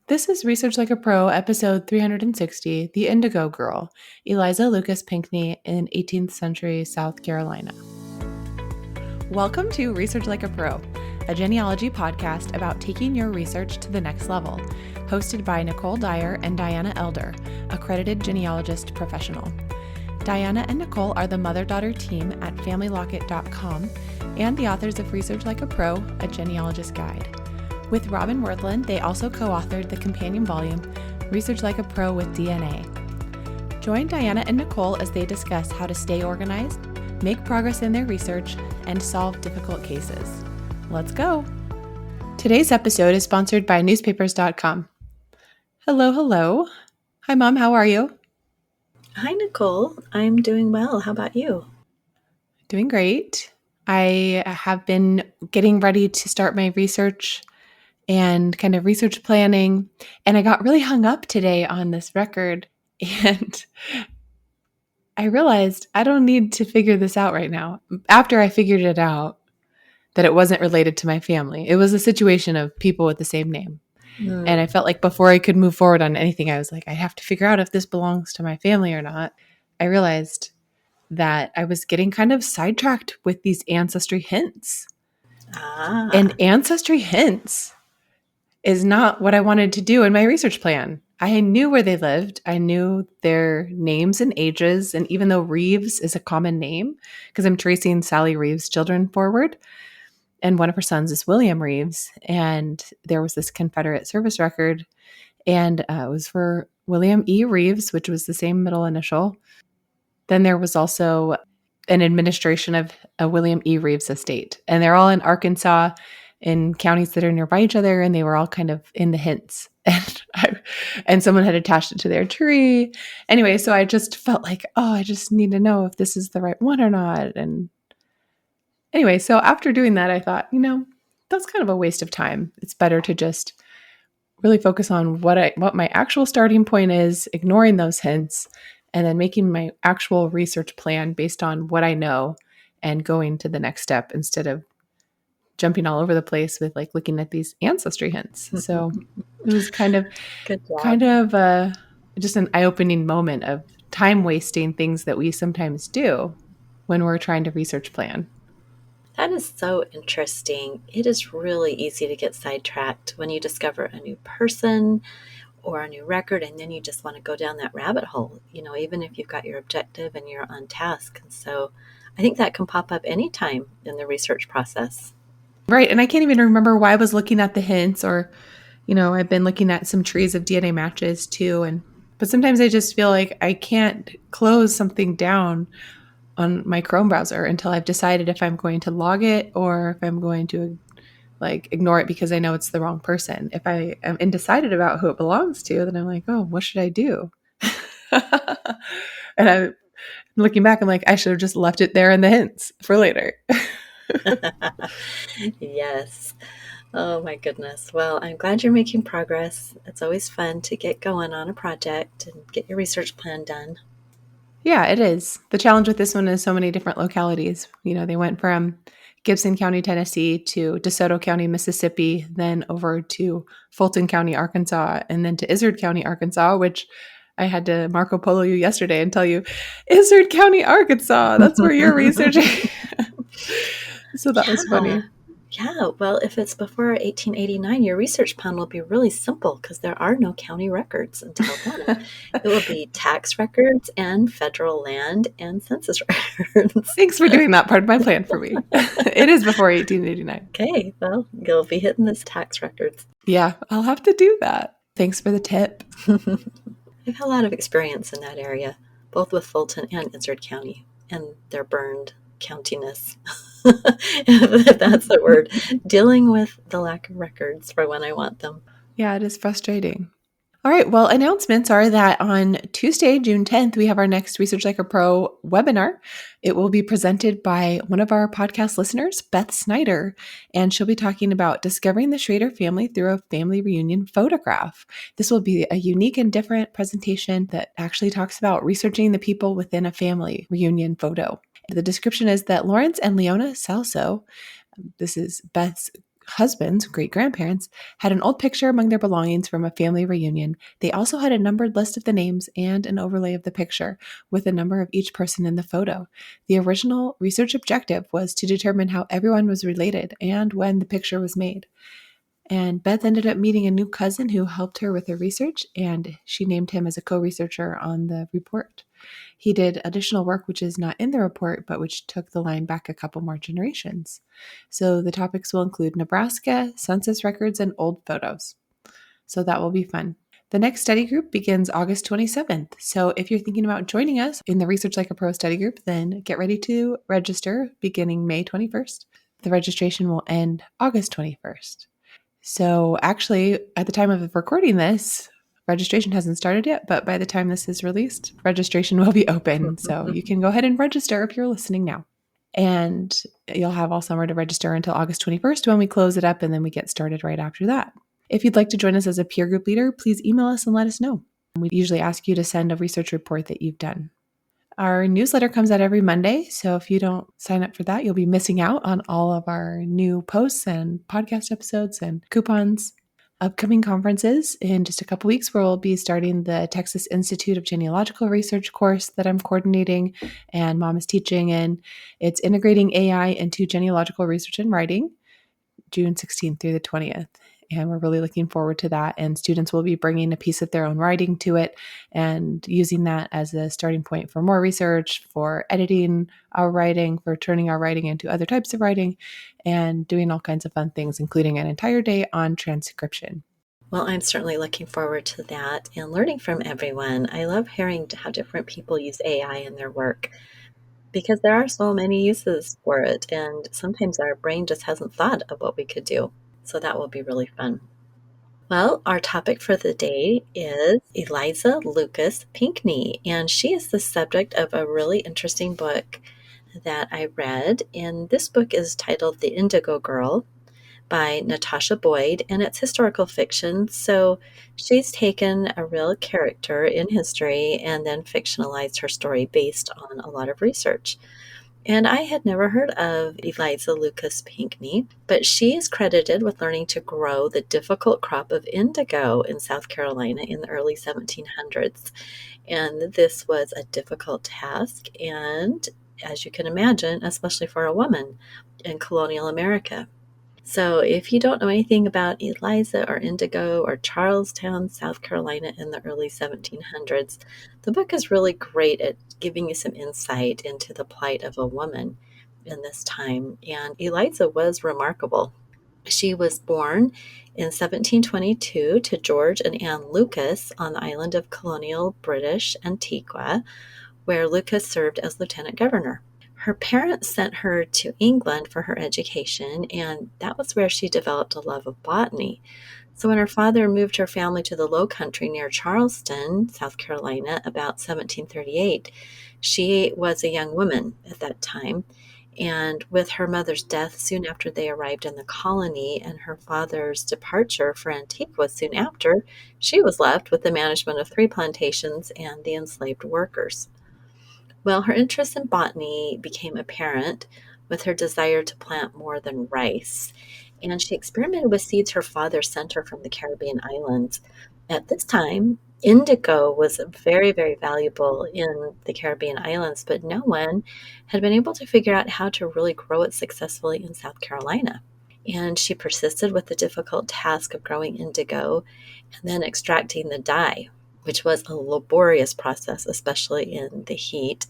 This is Research Like a Pro, episode 360, The Indigo Girl, Eliza Lucas Pinckney in 18th century South Carolina. Welcome to Research Like a Pro, a genealogy podcast about taking your research to the next level, hosted by Nicole Dyer and Diana Elder, accredited genealogist professional. Diana and Nicole are the mother-daughter team at FamilyLocket.com and the authors of Research Like a Pro, a genealogist guide. With Robin Worthland, they also co-authored the companion volume, Research Like a Pro with DNA. Join Diana and Nicole as they discuss how to stay organized, make progress in their research, and solve difficult cases. Let's go! Today's episode is sponsored by newspapers.com. Hello. Hi, Mom. How are you? Hi, Nicole. I'm doing well. How about you? Doing great. I have been getting ready to start my research and kind of research planning. And I got really hung up today on this record. And I realized I don't need to figure this out right now. After I figured it out, that it wasn't related to my family. It was a situation of people with the same name. And I felt like before I could move forward on anything, I was like, I have to figure out if this belongs to my family or not. I realized that I was getting kind of sidetracked with these ancestry hints. And ancestry hints is not what I wanted to do in my research plan. I knew where they lived. I knew their names and ages. And even though Reeves is a common name, because I'm tracing Sally Reeves' children forward, and one of her sons is William Reeves. And there was this Confederate service record, and it was for William E. Reeves, which was the same middle initial. Then there was also an administration of a William E. Reeves estate. And they're all in Arkansas, in counties that are nearby each other, and they were all kind of in the hints. And someone had attached it to their tree. Anyway, so I just felt like, I just need to know if this is the right one or not. And anyway, so after doing that, I thought, that's kind of a waste of time. It's better to just really focus on what my actual starting point is, ignoring those hints, and then making my actual research plan based on what I know and going to the next step instead of jumping all over the place with looking at these ancestry hints. So it was kind of just an eye-opening moment of time wasting things that we sometimes do when we're trying to research plan. That is so interesting. It is really easy to get sidetracked when you discover a new person or a new record, and then you just want to go down that rabbit hole, even if you've got your objective and you're on task. And so I think that can pop up anytime in the research process. Right. And I can't even remember why I was looking at the hints, or, I've been looking at some trees of DNA matches too. But sometimes I just feel like I can't close something down on my Chrome browser until I've decided if I'm going to log it or if I'm going to ignore it because I know it's the wrong person. If I am undecided about who it belongs to, then I'm like, what should I do? And I'm looking back, I'm like, I should have just left it there in the hints for later. Yes. Oh my goodness. Well, I'm glad you're making progress. It's always fun to get going on a project and get your research plan done. Yeah, it is. The challenge with this one is so many different localities. They went from Gibson County, Tennessee to DeSoto County, Mississippi, then over to Fulton County, Arkansas, and then to Izard County, Arkansas, which I had to Marco Polo you yesterday and tell you, Izard County, Arkansas, that's where you're researching. So that was funny. Yeah, well, if it's before 1889, your research plan will be really simple because there are no county records until then. It will be tax records and federal land and census records. Thanks for doing that part of my plan for me. It is before 1889. Okay, well, you'll be hitting this tax records. Yeah, I'll have to do that. Thanks for the tip. I've had a lot of experience in that area, both with Fulton and Izard County, and their burned countiness. If that's the word, dealing with the lack of records for when I want them. Yeah, it is frustrating. All right, well, announcements are that on Tuesday, June 10th, we have our next Research Like a Pro webinar. It will be presented by one of our podcast listeners, Beth Snyder, and she'll be talking about discovering the Schrader family through a family reunion photograph. This will be a unique and different presentation that actually talks about researching the people within a family reunion photo. The description is that Lawrence and Leona Salso, this is Beth's husband's great-grandparents had an old picture among their belongings from a family reunion. They also had a numbered list of the names and an overlay of the picture with the number of each person in the photo. The original research objective was to determine how everyone was related and when the picture was made. And Beth ended up meeting a new cousin who helped her with her research, and she named him as a co-researcher on the report. He did additional work which is not in the report, but which took the line back a couple more generations. So the topics will include Nebraska, census records, and old photos. So that will be fun. The next study group begins August 27th. So if you're thinking about joining us in the Research Like a Pro study group, then get ready to register beginning May 21st. The registration will end August 21st. So actually, at the time of recording this, registration hasn't started yet, but by the time this is released, registration will be open. So you can go ahead and register if you're listening now. And you'll have all summer to register until August 21st when we close it up, and then we get started right after that. If you'd like to join us as a peer group leader, please email us and let us know. We usually ask you to send a research report that you've done. Our newsletter comes out every Monday, so if you don't sign up for that, you'll be missing out on all of our new posts and podcast episodes and coupons. Upcoming conferences in just a couple weeks, we'll be starting the Texas Institute of Genealogical Research course that I'm coordinating and Mom is teaching in. It's integrating AI into genealogical research and writing, June 16th through the 20th. And we're really looking forward to that. And students will be bringing a piece of their own writing to it and using that as a starting point for more research, for editing our writing, for turning our writing into other types of writing, and doing all kinds of fun things, including an entire day on transcription. Well, I'm certainly looking forward to that and learning from everyone. I love hearing how different people use AI in their work because there are so many uses for it, and sometimes our brain just hasn't thought of what we could do. So that will be really fun. Well, our topic for the day is Eliza Lucas Pinckney, and she is the subject of a really interesting book that I read. And this book is titled The Indigo Girl by Natasha Boyd, and it's historical fiction. So she's taken a real character in history and then fictionalized her story based on a lot of research. And I had never heard of Eliza Lucas Pinckney, but she is credited with learning to grow the difficult crop of indigo in South Carolina in the early 1700s. And this was a difficult task, and as you can imagine, especially for a woman in colonial America. So if you don't know anything about Eliza or indigo or Charlestown, South Carolina in the early 1700s, the book is really great at giving you some insight into the plight of a woman in this time. And Eliza was remarkable. She was born in 1722 to George and Anne Lucas on the island of colonial British Antigua, where Lucas served as lieutenant governor. Her parents sent her to England for her education, and that was where she developed a love of botany. So when her father moved her family to the Low Country near Charleston, South Carolina, about 1738, she was a young woman at that time. And with her mother's death soon after they arrived in the colony and her father's departure for Antigua soon after, she was left with the management of 3 plantations and the enslaved workers. Well, her interest in botany became apparent with her desire to plant more than rice, and she experimented with seeds her father sent her from the Caribbean islands. At this time, indigo was very, very valuable in the Caribbean islands, but no one had been able to figure out how to really grow it successfully in South Carolina. And she persisted with the difficult task of growing indigo and then extracting the dye, which was a laborious process, especially in the heat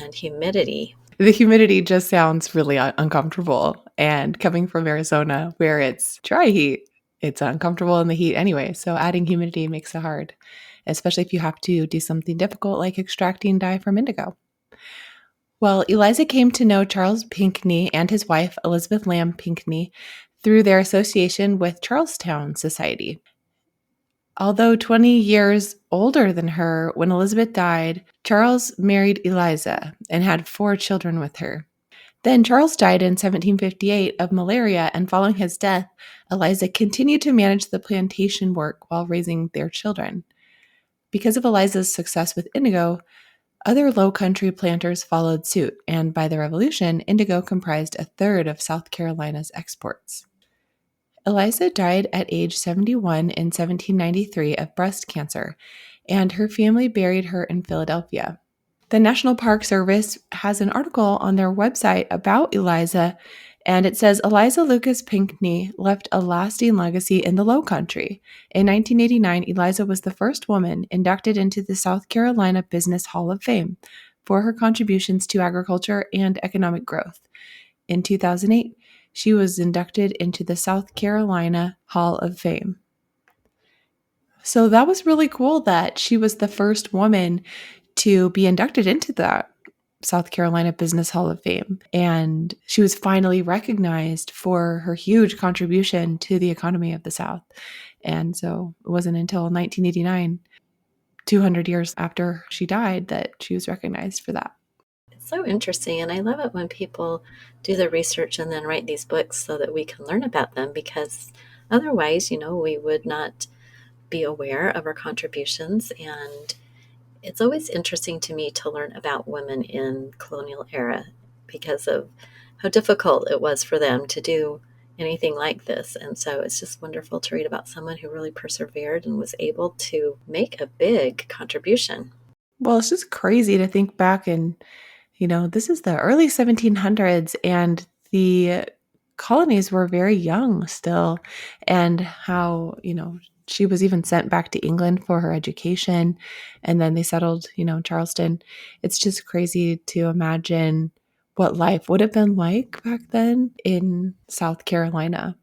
and humidity. The humidity just sounds really uncomfortable. And coming from Arizona, where it's dry heat, it's uncomfortable in the heat anyway. So adding humidity makes it hard, especially if you have to do something difficult like extracting dye from indigo. Well, Eliza came to know Charles Pinckney and his wife, Elizabeth Lamb Pinckney, through their association with Charlestown Society. Although 20 years older than her, when Elizabeth died, Charles married Eliza and had 4 children with her. Then Charles died in 1758 of malaria, and following his death, Eliza continued to manage the plantation work while raising their children. Because of Eliza's success with indigo, other low country planters followed suit, and by the Revolution, indigo comprised a third of South Carolina's exports. Eliza died at age 71 in 1793 of breast cancer, and her family buried her in Philadelphia. The National Park Service has an article on their website about Eliza, and it says Eliza Lucas Pinckney left a lasting legacy in the Low Country. In 1989, Eliza was the first woman inducted into the South Carolina Business Hall of Fame for her contributions to agriculture and economic growth. In 2008, she was inducted into the South Carolina Hall of Fame. So that was really cool that she was the first woman to be inducted into that South Carolina Business Hall of Fame. And she was finally recognized for her huge contribution to the economy of the South. And so it wasn't until 1989, 200 years after she died, that she was recognized for that. It's so interesting, and I love it when people do the research and then write these books so that we can learn about them, because otherwise, we would not be aware of our contributions. And it's always interesting to me to learn about women in colonial era because of how difficult it was for them to do anything like this. And so it's just wonderful to read about someone who really persevered and was able to make a big contribution. Well, it's just crazy to think back and, this is the early 1700s and the colonies were very young still, and how, she was even sent back to England for her education, and then they settled, Charleston. It's just crazy to imagine what life would have been like back then in South Carolina.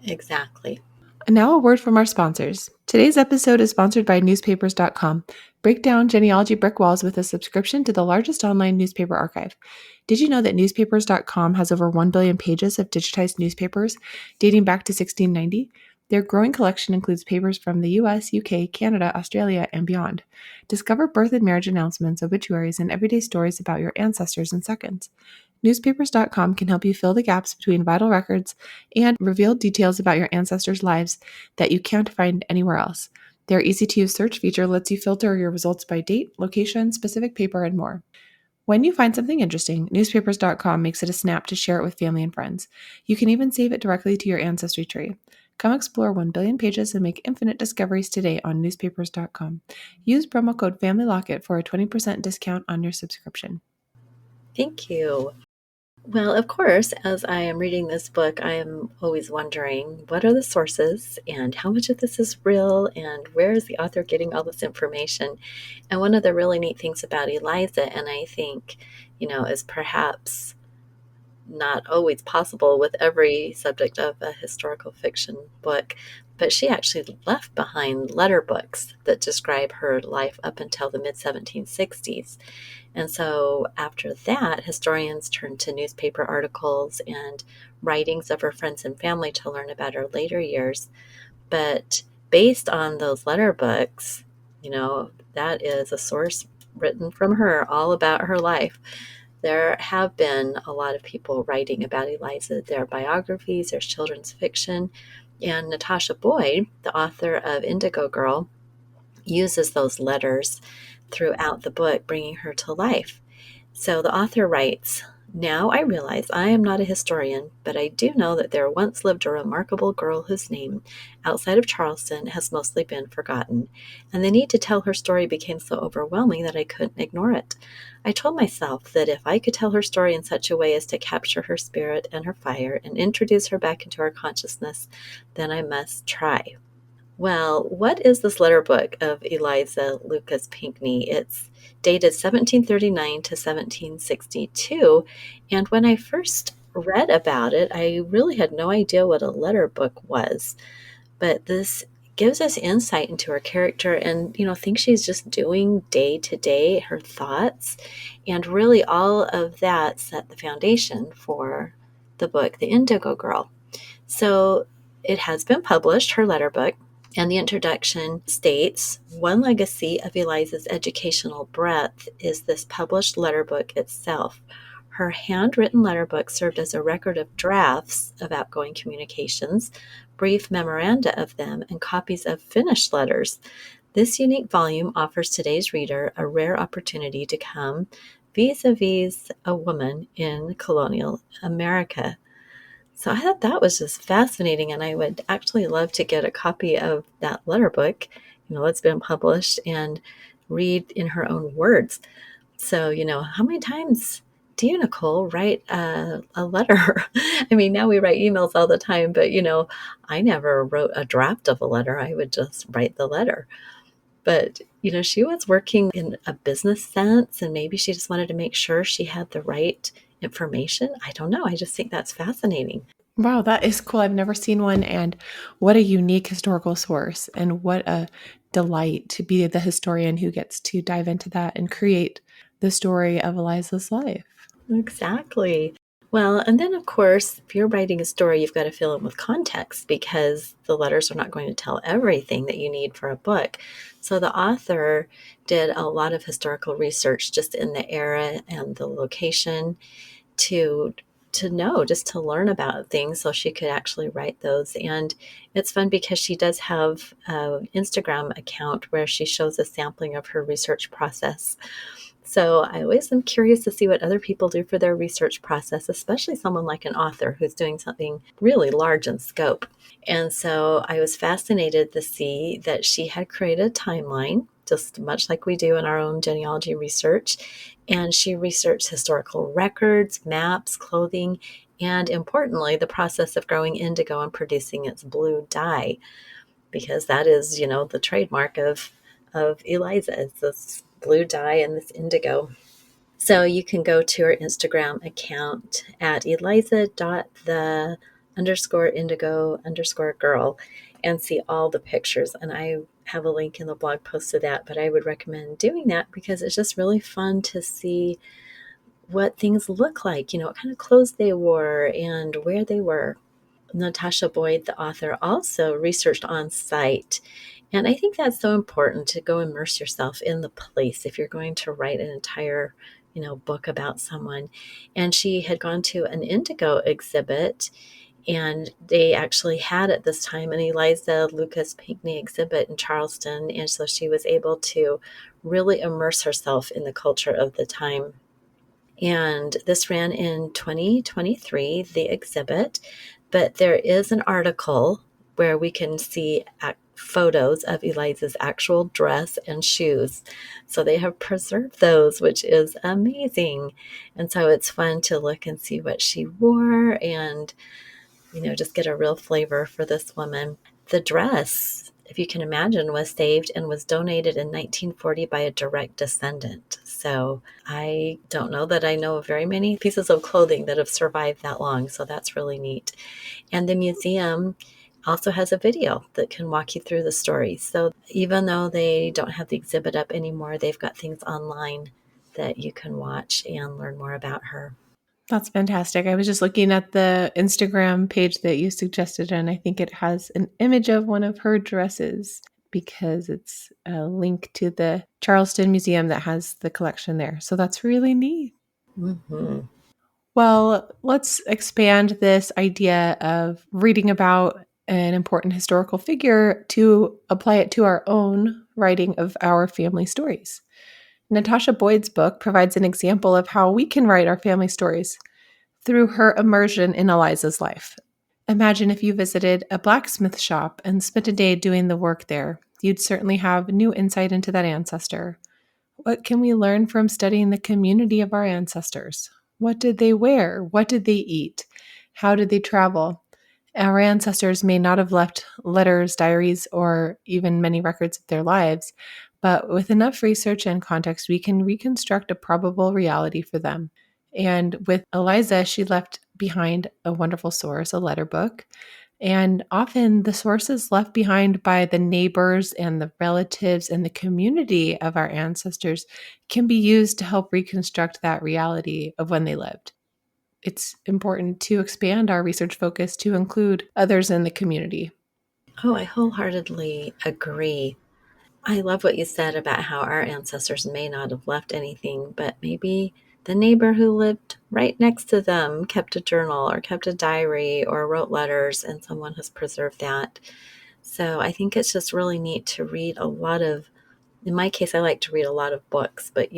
Exactly. And now a word from our sponsors. Today's episode is sponsored by newspapers.com. Break down genealogy brick walls with a subscription to the largest online newspaper archive. Did you know that newspapers.com has over 1 billion pages of digitized newspapers dating back to 1690? Their growing collection includes papers from the US, UK, Canada, Australia, and beyond. Discover birth and marriage announcements, obituaries, and everyday stories about your ancestors in seconds. Newspapers.com can help you fill the gaps between vital records and reveal details about your ancestors' lives that you can't find anywhere else. Their easy-to-use search feature lets you filter your results by date, location, specific paper, and more. When you find something interesting, newspapers.com makes it a snap to share it with family and friends. You can even save it directly to your ancestry tree. Come explore 1 billion pages and make infinite discoveries today on newspapers.com. Use promo code FamilyLocket for a 20% discount on your subscription. Thank you. Well, of course, as I am reading this book, I am always wondering, what are the sources and how much of this is real and where is the author getting all this information? And one of the really neat things about Eliza, and I think, is perhaps not always possible with every subject of a historical fiction book, but she actually left behind letter books that describe her life up until the mid 1760s. And so after that, historians turned to newspaper articles and writings of her friends and family to learn about her later years. But based on those letter books, that is a source written from her all about her life. There have been a lot of people writing about Eliza. There are biographies, there's children's fiction, and Natasha Boyd, the author of Indigo Girl, uses those letters throughout the book, bringing her to life. So the author writes, "Now I realize I am not a historian, but I do know that there once lived a remarkable girl whose name, outside of Charleston, has mostly been forgotten, and the need to tell her story became so overwhelming that I couldn't ignore it. I told myself that if I could tell her story in such a way as to capture her spirit and her fire and introduce her back into our consciousness, then I must try." Well, what is this letter book of Eliza Lucas Pinckney? It's dated 1739 to 1762. And when I first read about it, I really had no idea what a letter book was. But this gives us insight into her character and, things she's just doing day to day, her thoughts. And really, all of that set the foundation for the book, The Indigo Girl. So it has been published, her letter book. And the introduction states, "One legacy of Eliza's educational breadth is this published letter book itself. Her handwritten letter book served as a record of drafts of outgoing communications, brief memoranda of them, and copies of finished letters. This unique volume offers today's reader a rare opportunity to come vis-a-vis a woman in colonial America." So I thought that was just fascinating, and I would actually love to get a copy of that letter book, that's been published, and read in her own words. So, how many times do you, Nicole, write a letter? I mean, now we write emails all the time, but, I never wrote a draft of a letter. I would just write the letter. But, she was working in a business sense, and maybe she just wanted to make sure she had the right information. I don't know. I just think that's fascinating. Wow, that is cool. I've never seen one. And what a unique historical source. And what a delight to be the historian who gets to dive into that and create the story of Eliza's life. Exactly. Well, and then of course, if you're writing a story, you've got to fill it with context because the letters are not going to tell everything that you need for a book. So the author did a lot of historical research just in the era and the location to know, just to learn about things so she could actually write those. And it's fun because she does have an Instagram account where she shows a sampling of her research process. So I always am curious to see what other people do for their research process, especially someone like an author who's doing something really large in scope. And so I was fascinated to see that she had created a timeline, just much like we do in our own genealogy research. And she researched historical records, maps, clothing, and importantly, the process of growing indigo and producing its blue dye, because that is, the trademark of Eliza. It's this blue dye and this indigo. So you can go to her Instagram account at eliza.the underscore indigo underscore girl and see all the pictures. And I have a link in the blog post to that, but I would recommend doing that because it's just really fun to see what things look like, what kind of clothes they wore and where they were. Natasha Boyd, the author, also researched on site. And I think that's so important to go immerse yourself in the place if you're going to write an entire, book about someone. And she had gone to an indigo exhibit, and they actually had at this time an Eliza Lucas Pinckney exhibit in Charleston. And so she was able to really immerse herself in the culture of the time. And this ran in 2023, the exhibit, but there is an article where we can see photos of Eliza's actual dress and shoes. So they have preserved those, which is amazing. And so it's fun to look and see what she wore and, just get a real flavor for this woman. The dress, if you can imagine, was saved and was donated in 1940 by a direct descendant. So I don't know that I know of very many pieces of clothing that have survived that long. So that's really neat. And the museum also has a video that can walk you through the story. So even though they don't have the exhibit up anymore, they've got things online that you can watch and learn more about her. That's fantastic. I was just looking at the Instagram page that you suggested, and I think it has an image of one of her dresses because it's a link to the Charleston Museum that has the collection there. So that's really neat. Mm-hmm. Well, let's expand this idea of reading about an important historical figure to apply it to our own writing of our family stories. Natasha Boyd's book provides an example of how we can write our family stories through her immersion in Eliza's life. Imagine if you visited a blacksmith shop and spent a day doing the work there. You'd certainly have new insight into that ancestor. What can we learn from studying the community of our ancestors? What did they wear? What did they eat? How did they travel? Our ancestors may not have left letters, diaries, or even many records of their lives, but with enough research and context, we can reconstruct a probable reality for them. And with Eliza, she left behind a wonderful source, a letter book. And often the sources left behind by the neighbors and the relatives and the community of our ancestors can be used to help reconstruct that reality of when they lived. It's important to expand our research focus to include others in the community. Oh, I wholeheartedly agree. I love what you said about how our ancestors may not have left anything, but maybe the neighbor who lived right next to them kept a journal or kept a diary or wrote letters, and someone has preserved that. So I think it's just really neat to read a lot of, in my case, I like to read a lot of books, but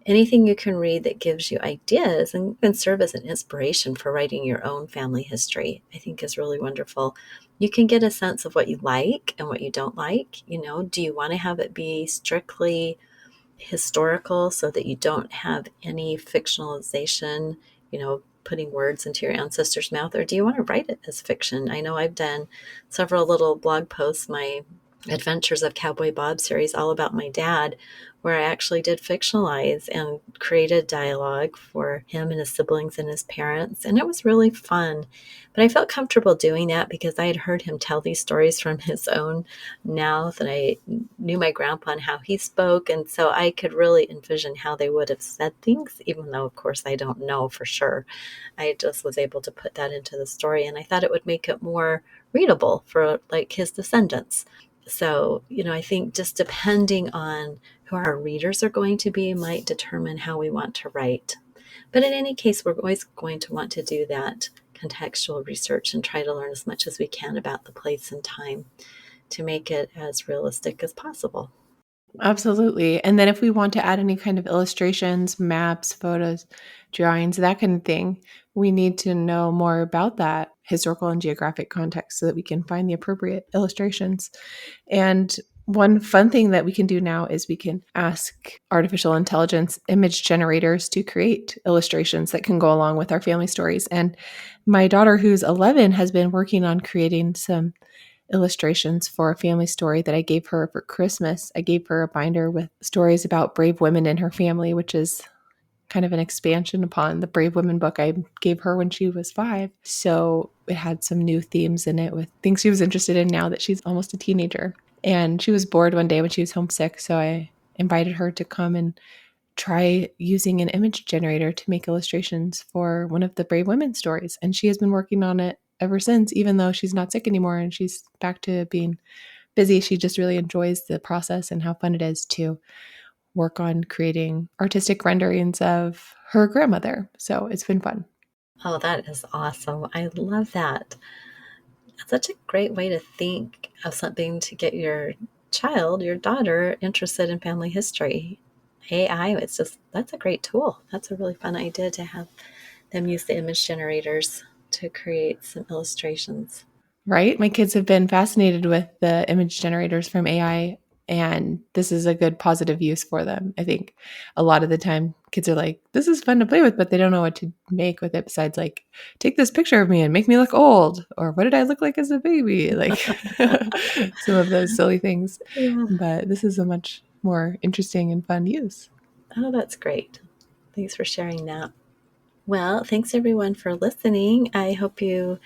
anything you can read that gives you ideas and can serve as an inspiration for writing your own family history, I think is really wonderful. You can get a sense of what you like and what you don't like. Do you want to have it be strictly historical so that you don't have any fictionalization, putting words into your ancestors' mouth, or do you want to write it as fiction? I know I've done several little blog posts, my Adventures of Cowboy Bob series, all about my dad, where I actually did fictionalize and created dialogue for him and his siblings and his parents. And it was really fun. But I felt comfortable doing that because I had heard him tell these stories from his own mouth, and I knew my grandpa and how he spoke. And so I could really envision how they would have said things, even though, of course, I don't know for sure. I just was able to put that into the story, and I thought it would make it more readable for like his descendants. So, I think just depending on who our readers are going to be might determine how we want to write. But in any case, we're always going to want to do that contextual research and try to learn as much as we can about the place and time to make it as realistic as possible. Absolutely. And then if we want to add any kind of illustrations, maps, photos, drawings, that kind of thing, we need to know more about that historical and geographic context so that we can find the appropriate illustrations. And one fun thing that we can do now is we can ask artificial intelligence image generators to create illustrations that can go along with our family stories. And my daughter, who's 11, has been working on creating some illustrations for a family story that I gave her for Christmas. I gave her a binder with stories about brave women in her family, which is kind of an expansion upon the Brave Women book I gave her when she was 5. So it had some new themes in it with things she was interested in now that she's almost a teenager. And she was bored one day when she was homesick, so I invited her to come and try using an image generator to make illustrations for one of the Brave Women stories. And she has been working on it ever since, even though she's not sick anymore and she's back to being busy. She just really enjoys the process and how fun it is to work on creating artistic renderings of her grandmother. So it's been fun. Oh, that is awesome. I love that. That's such a great way to think of something to get your child, your daughter, interested in family history. AI, that's a great tool. That's a really fun idea to have them use the image generators to create some illustrations. Right? My kids have been fascinated with the image generators from AI, and this is a good positive use for them. I think a lot of the time kids are like, this is fun to play with, but they don't know what to make with it besides like, take this picture of me and make me look old, or what did I look like as a baby? Like some of those silly things. Yeah. But this is a much more interesting and fun use. Oh, that's great. Thanks for sharing that. Well, thanks everyone for listening. I hope you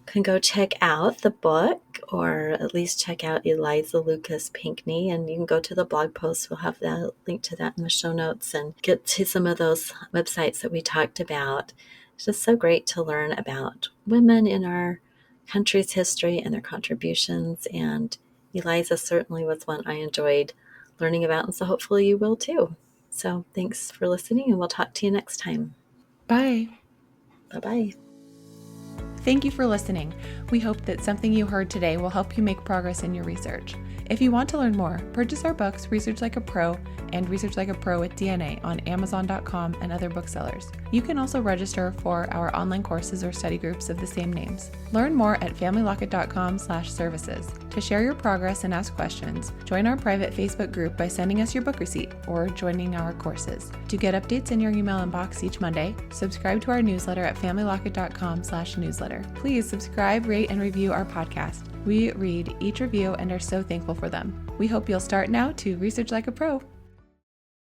can go check out the book, or at least check out Eliza Lucas Pinckney, and you can go to the blog post. We'll have the link to that in the show notes and get to some of those websites that we talked about. It's just so great to learn about women in our country's history and their contributions, and Eliza certainly was one I enjoyed learning about, and so hopefully you will too. So thanks for listening, and we'll talk to you next time. Bye. Bye-bye. Thank you for listening. We hope that something you heard today will help you make progress in your research. If you want to learn more, purchase our books, Research Like a Pro and Research Like a Pro with DNA on Amazon.com and other booksellers. You can also register for our online courses or study groups of the same names. Learn more at familylocket.com/services. To share your progress and ask questions, join our private Facebook group by sending us your book receipt or joining our courses. To get updates in your email inbox each Monday, subscribe to our newsletter at familylocket.com/newsletter. Please subscribe, rate, and review our podcast. We read each review and are so thankful for them. We hope you'll start now to research like a pro.